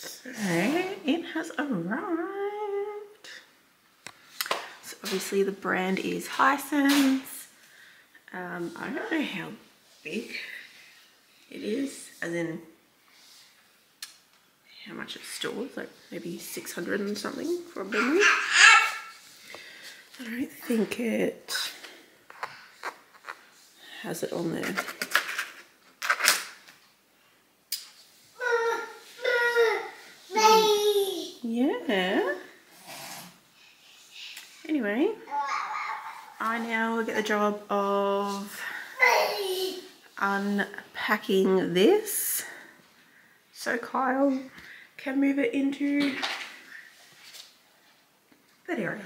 So it has arrived. So obviously the brand is Hisense. I don't know how big it is, as in how much it stores, like maybe 600 and something from memory. I don't think it has it on there. Yeah. Anyway, I now get the job of unpacking this so Kyle can move it into that area.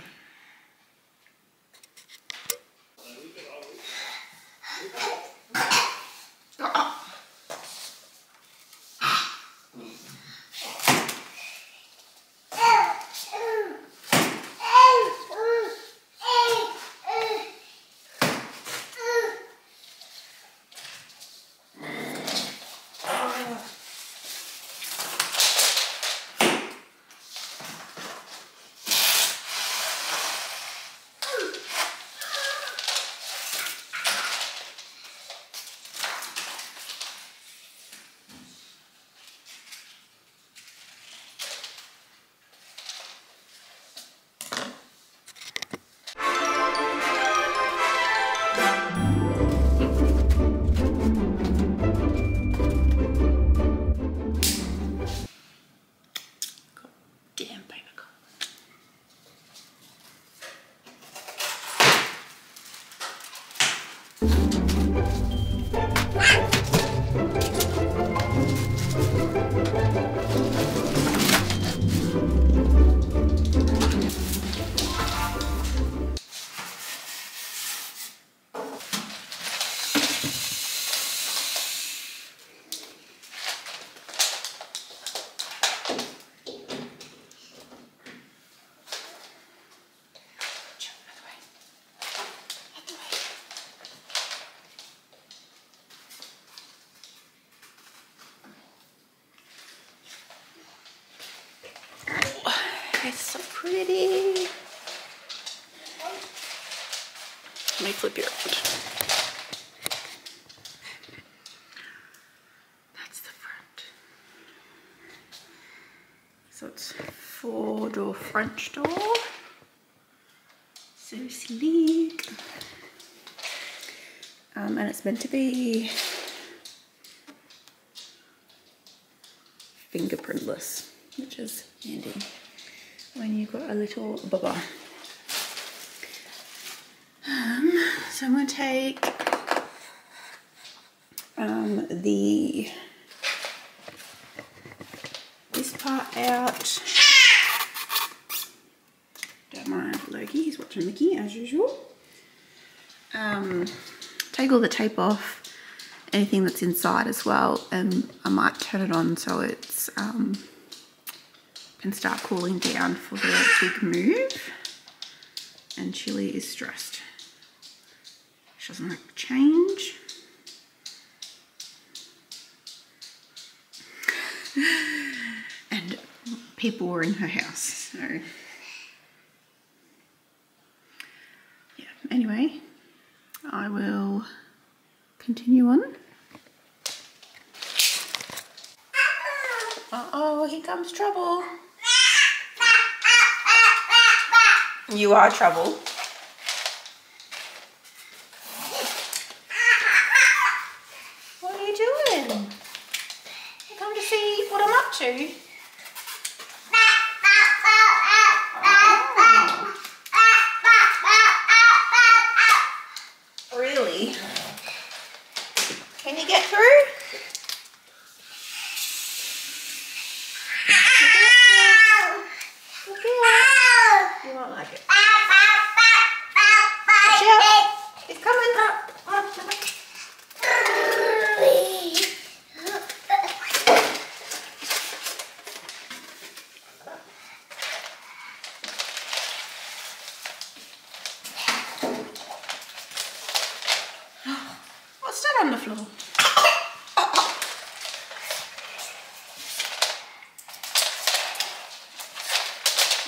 It's so pretty. Let me flip you around. That's the front. So it's 4-door French door. So sleek. And it's meant to be fingerprintless, which is handy when you've got a little bubba. So I'm going to take this part out. Don't mind Loki, he's watching Mickey as usual. Take all the tape off, anything that's inside as well, and I might turn it on so it's can start cooling down for the big move. And Chili is stressed. She doesn't like change. And people were in her house, so yeah. Anyway, I will continue on. Uh-oh, here comes trouble. You are trouble. What are you doing? You come to see what I'm up to? Oh. Really? Can you get through? You won't like it. Watch out. It's coming up. What's that on the floor?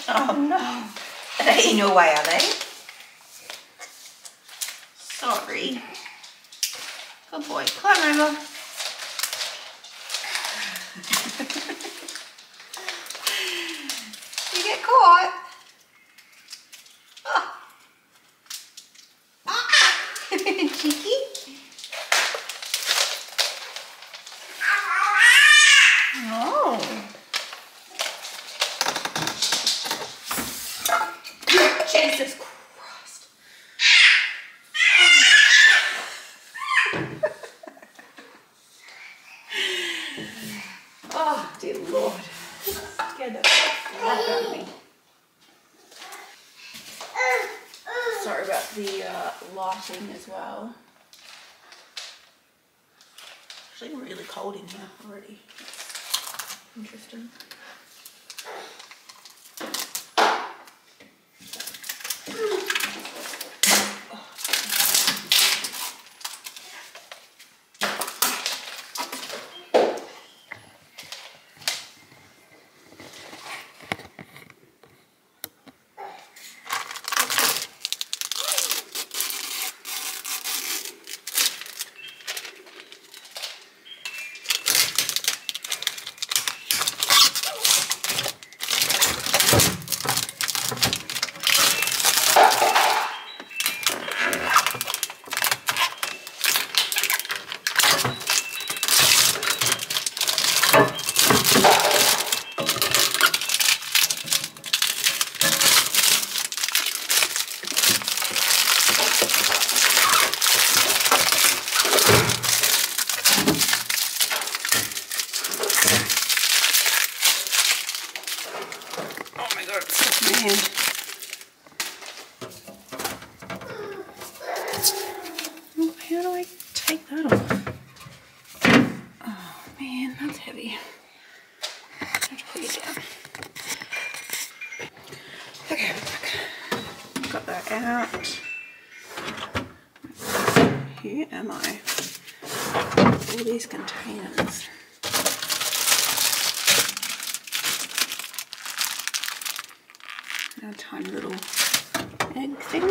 Oh no. Are they in your way, are they? Sorry. Good boy. Climb over. You get caught. Cheeky. Oh. Jesus Christ. Oh, dear Lord. Scared the fuck out of me. Sorry about the lighting as well. Actually really cold in here already. Interesting. Oh my god, it's stuck in my hand. Oh, how do I take that off? Oh man, that's heavy. I have to put it down. Okay, we're back. Got that out. Here am I? All these containers. Now, tiny little egg thing.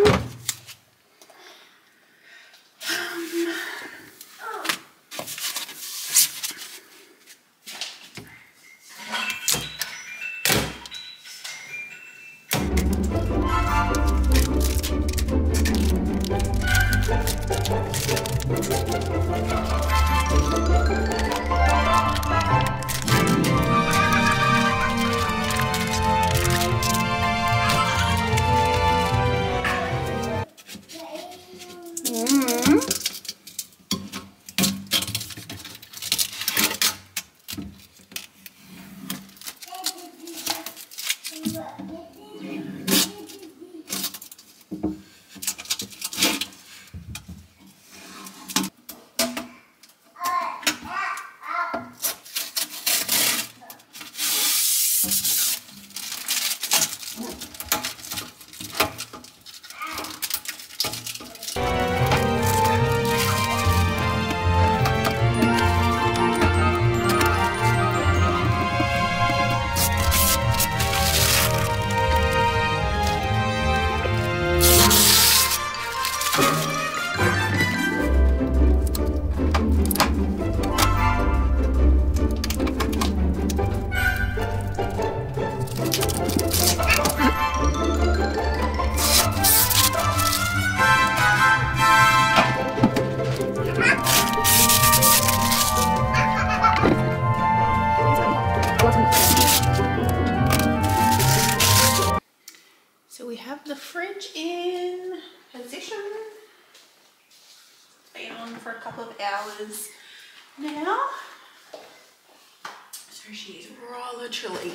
So we have the fridge in position. It's been on for a couple of hours now. So she's rather chilly.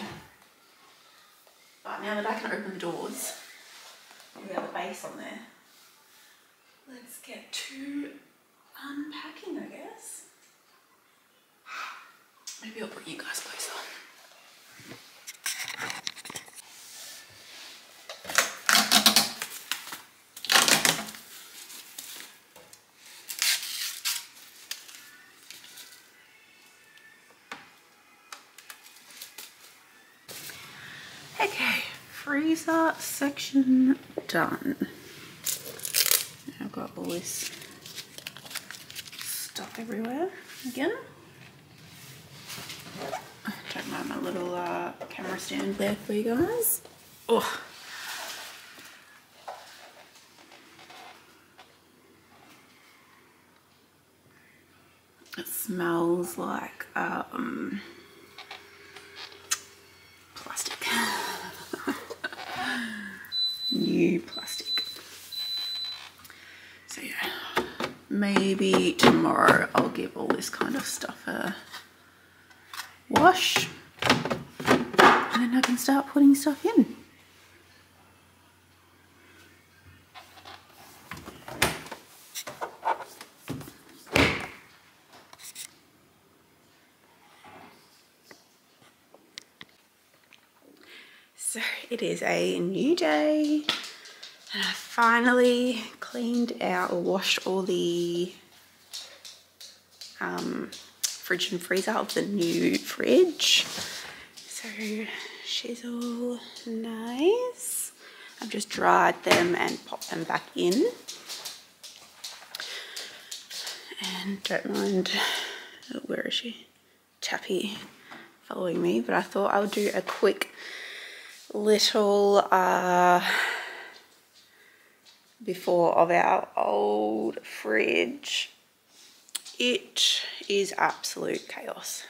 But now that I can open the doors, without the base on there, let's get to unpacking, I guess. Maybe I'll bring you guys closer. freezer section done. I've got all this stuff everywhere again. Don't mind my little camera stand there for you guys. Oh. It smells like plastic. New plastic. So yeah, maybe tomorrow I'll give all this kind of stuff a wash and then I can start putting stuff in. So it is a new day and I finally cleaned out or washed all the fridge and freezer of the new fridge. So she's all nice. I've just dried them and popped them back in. And don't mind, oh, where is she? Tappy following me, but I thought I would do a quick little before of our old fridge. It is absolute chaos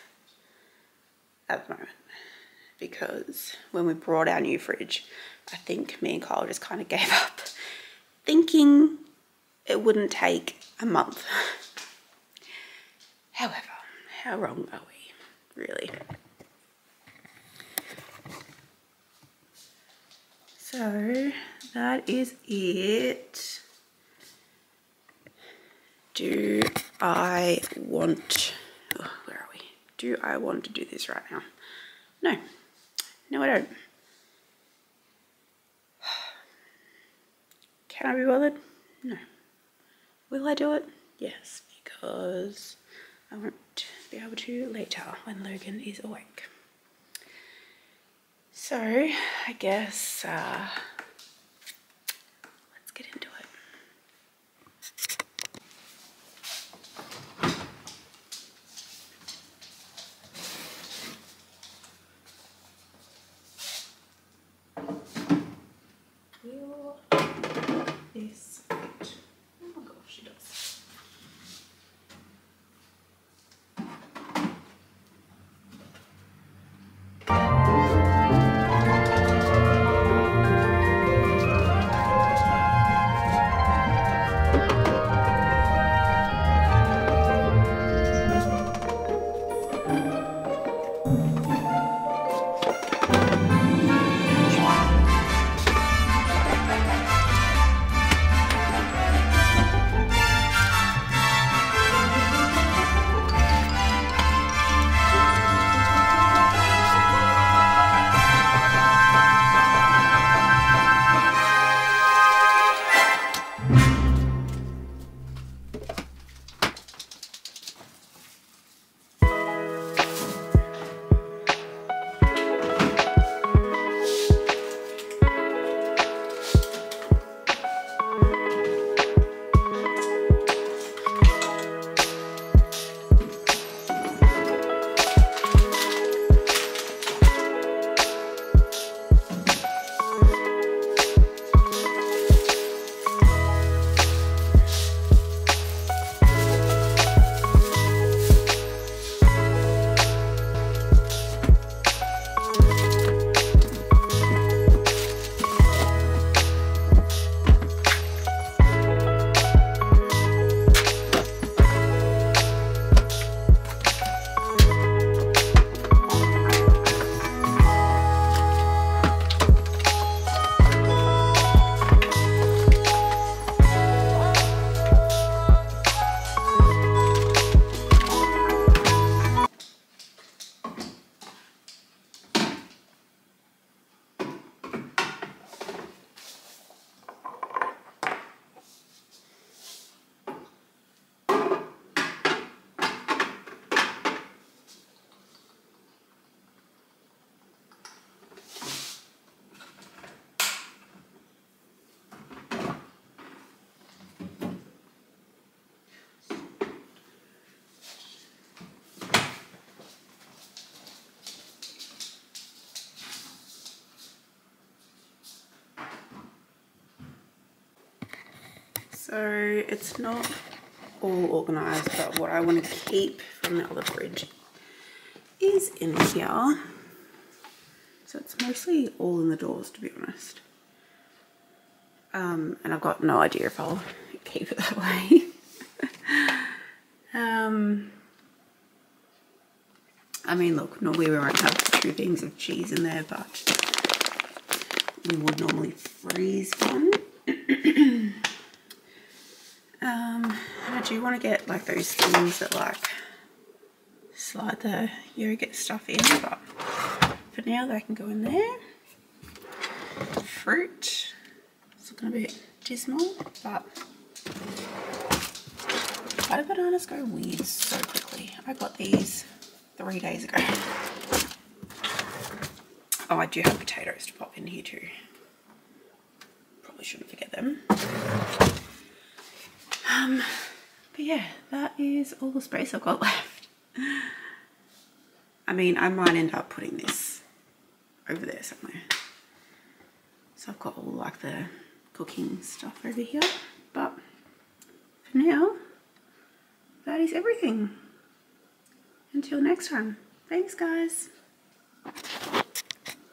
at the moment because when we brought our new fridge, I think me and Kyle just kind of gave up thinking it wouldn't take a month. However, how wrong are we, really? So that is it. Do I want, oh, where are we? Do I want to do this right now? No, no I don't. Can I be bothered? No. Will I do it? Yes, because I won't be able to later when Logan is awake. So I guess let's get into it. Will this fit? Oh my gosh, she does. So it's not all organised, but what I want to keep from the other fridge is in here. So it's mostly all in the doors, to be honest. And I've got no idea if I'll keep it that way. I mean, look, normally we won't have 2 things of cheese in there, but we would normally freeze one. I do want to get like those things that like slide the yogurt stuff in, but for now they can go in there. Fruit, it's looking a bit dismal, but why do bananas go weird so quickly? I got these 3 days ago. Oh, I do have potatoes to pop in here too. Probably shouldn't forget them. But yeah, that is all the space I've got left. I mean, I might end up putting this over there somewhere. So I've got all like the cooking stuff over here. But for now, that is everything. Until next time. Thanks, guys.